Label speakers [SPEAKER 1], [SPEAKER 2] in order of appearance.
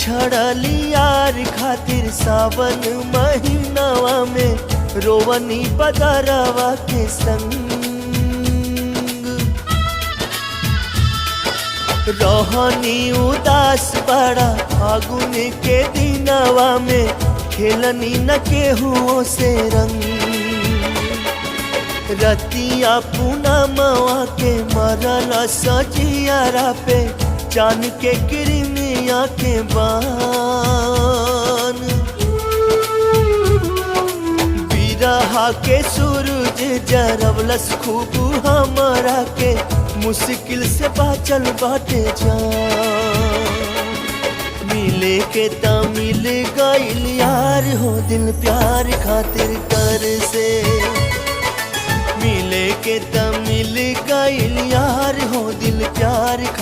[SPEAKER 1] बिछड़ली यार खातिर सावन महीनावा में रोवनी बदरवा के संग रहनी उदास बड़ा फागुन के दिनवा में खेलनी न केहुओं से रंग रतिया पूनमवा के मरल सजियारा पे चान के किरमिया के बान बिरहा के सूरज जरवलस खूब हमरा के मुश्किल से बाचल बाटे जान मिले के त मिल गइल यार हो दिल प्यार खातिर कर से मिले के त मिल गइल यार हो दिल प्यार